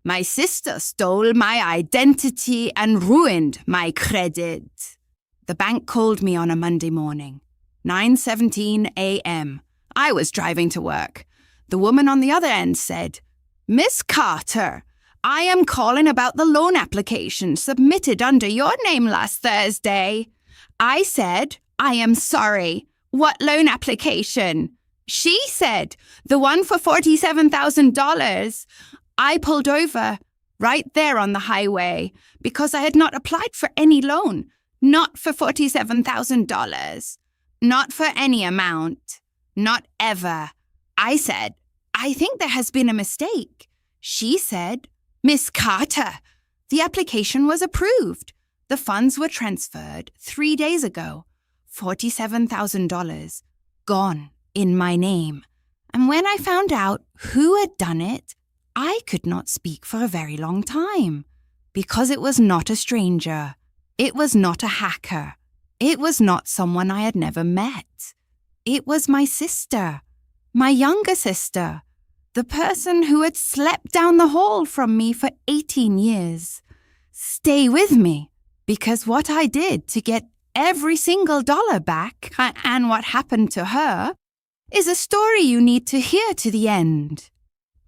My sister stole my identity and ruined my credit. The bank called me on a Monday morning, 9:17 a.m. I was driving to work. The woman on the other end said, "Miss Carter, I am calling about the loan application submitted under your name last Thursday." I said, "I am sorry. What loan application?" She said, "The one for $47,000. I pulled over right there on the highway because I had not applied for any loan, not for $47,000, not for any amount, not ever. I said, "I think there has been a mistake." She said, "Miss Carter, the application was approved. The funds were transferred 3 days ago. $47,000 gone in my name." And when I found out who had done it, I could not speak for a very long time because it was not a stranger. It was not a hacker. It was not someone I had never met. It was my sister, my younger sister, the person who had slept down the hall from me for 18 years. Stay with me, because what I did to get every single dollar back and what happened to her is a story you need to hear to the end.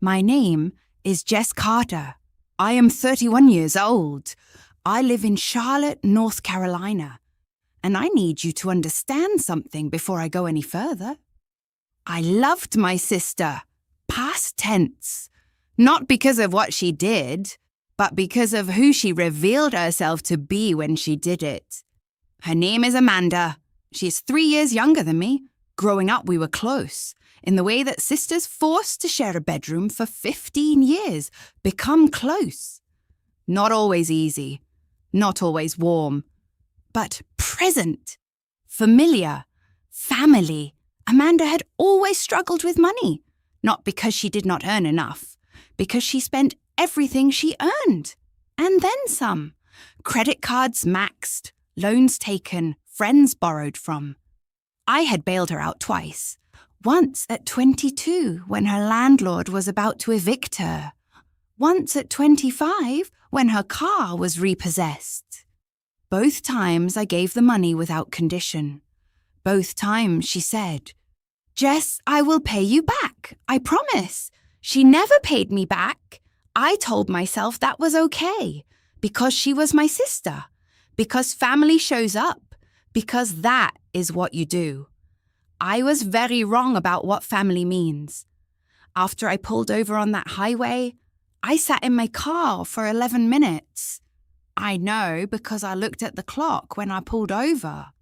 My name is Jess Carter. I am 31 years old. I live in Charlotte, North Carolina. And I need you to understand something before I go any further. I loved my sister, past tense, not because of what she did, but because of who she revealed herself to be when she did it. Her name is Amanda. She's 3 years younger than me. Growing up, we were close, in the way that sisters forced to share a bedroom for 15 years become close. Not always easy, not always warm, but present, familiar, family. Amanda had always struggled with money, not because she did not earn enough, because she spent everything she earned, and then some. Credit cards maxed, loans taken, friends borrowed from. I had bailed her out twice. Once at 22, when her landlord was about to evict her. Once at 25, when her car was repossessed. Both times I gave the money without condition. Both times she said, "Jess, I will pay you back, I promise." She never paid me back. I told myself that was okay, because she was my sister, because family shows up, because that is what you do. I was very wrong about what family means. After I pulled over on that highway, I sat in my car for 11 minutes. I know because I looked at the clock when I pulled over,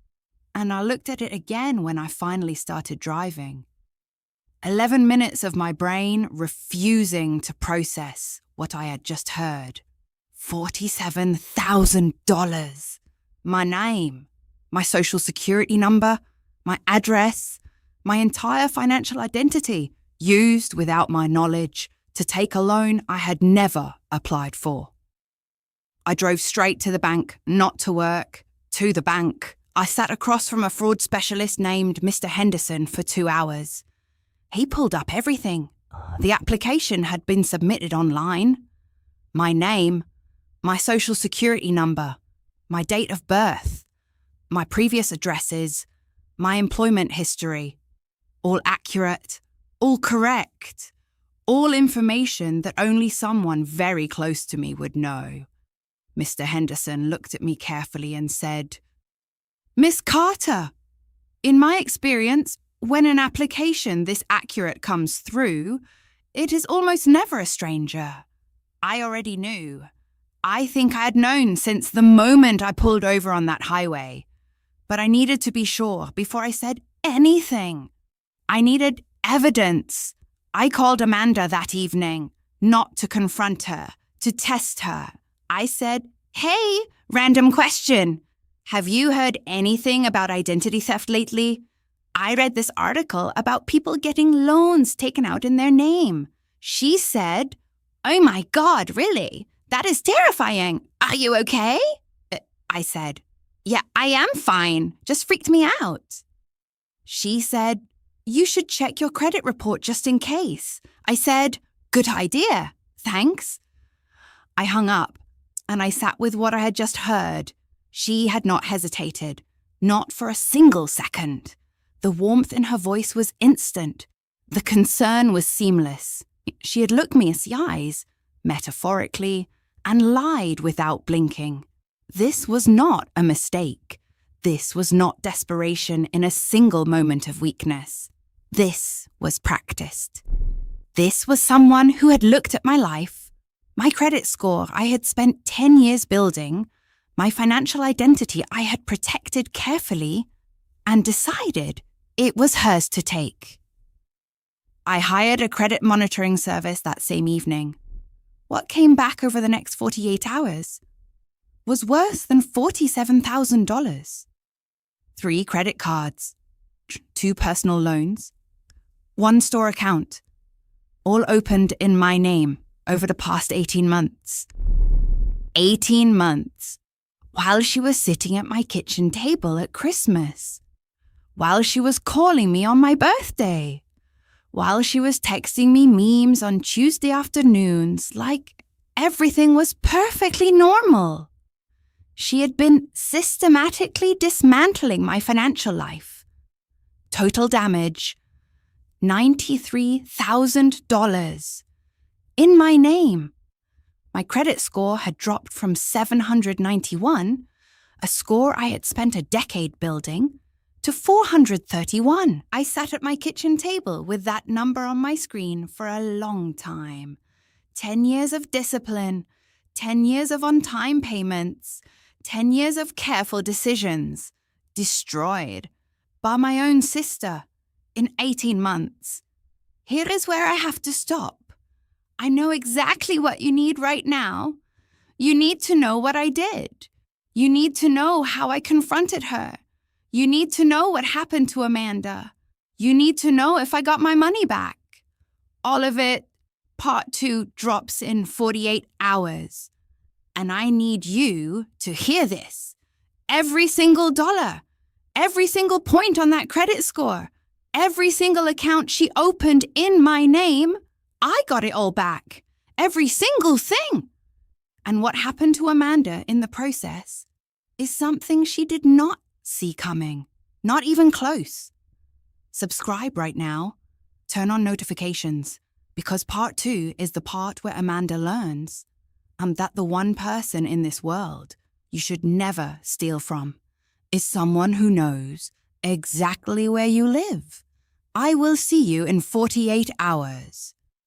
and I looked at it again when I finally started driving. 11 minutes of my brain refusing to process what I had just heard. $47,000. My name, my social security number, my address, my entire financial identity, used without my knowledge to take a loan I had never applied for. I drove straight to the bank, not to work, to the bank. I sat across from a fraud specialist named Mr. Henderson for 2 hours. He pulled up everything. The application had been submitted online. My name, my social security number, my date of birth, my previous addresses, my employment history. All accurate, all correct, all information that only someone very close to me would know. Mr. Henderson looked at me carefully and said, "Miss Carter, in my experience, when an application this accurate comes through, it is almost never a stranger." I already knew. I think I had known since the moment I pulled over on that highway. But I needed to be sure before I said anything. I needed evidence. I called Amanda that evening, not to confront her, to test her. I said, "Hey, random question. Have you heard anything about identity theft lately? I read this article about people getting loans taken out in their name." She said, "Oh my God, really? That is terrifying. Are you okay?" I said, "Yeah, I am fine. Just freaked me out." She said, "You should check your credit report just in case." I said, "Good idea. Thanks." I hung up, and I sat with what I had just heard. She had not hesitated, not for a single second. The warmth in her voice was instant. The concern was seamless. She had looked me in the eyes, metaphorically, and lied without blinking. This was not a mistake. This was not desperation in a single moment of weakness. This was practiced. This was someone who had looked at my life, my credit score I had spent 10 years building, my financial identity I had protected carefully, and decided it was hers to take. I hired a credit monitoring service that same evening. What came back over the next 48 hours was worse than $47,000. 3 credit cards, 2 personal loans, 1 store account, all opened in my name over the past 18 months. 18 months, while she was sitting at my kitchen table at Christmas, while she was calling me on my birthday, while she was texting me memes on Tuesday afternoons like everything was perfectly normal. She had been systematically dismantling my financial life. Total damage, $93,000. In my name. My credit score had dropped from 791, a score I had spent a decade building, to 431. I sat at my kitchen table with that number on my screen for a long time. 10 years of discipline, 10 years of on-time payments, 10 years of careful decisions, destroyed by my own sister in 18 months. Here is where I have to stop. I know exactly what you need right now. You need to know what I did. You need to know how I confronted her. You need to know what happened to Amanda. You need to know if I got my money back. All of it, part 2 drops in 48 hours. And I need you to hear this. Every single dollar, every single point on that credit score, every single account she opened in my name, I got it all back. Every single thing. And what happened to Amanda in the process is something she did not see coming. Not even close. Subscribe right now. Turn on notifications. Because part 2 is the part where Amanda learns that the one person in this world you should never steal from is someone who knows exactly where you live. I will see you in 48 hours.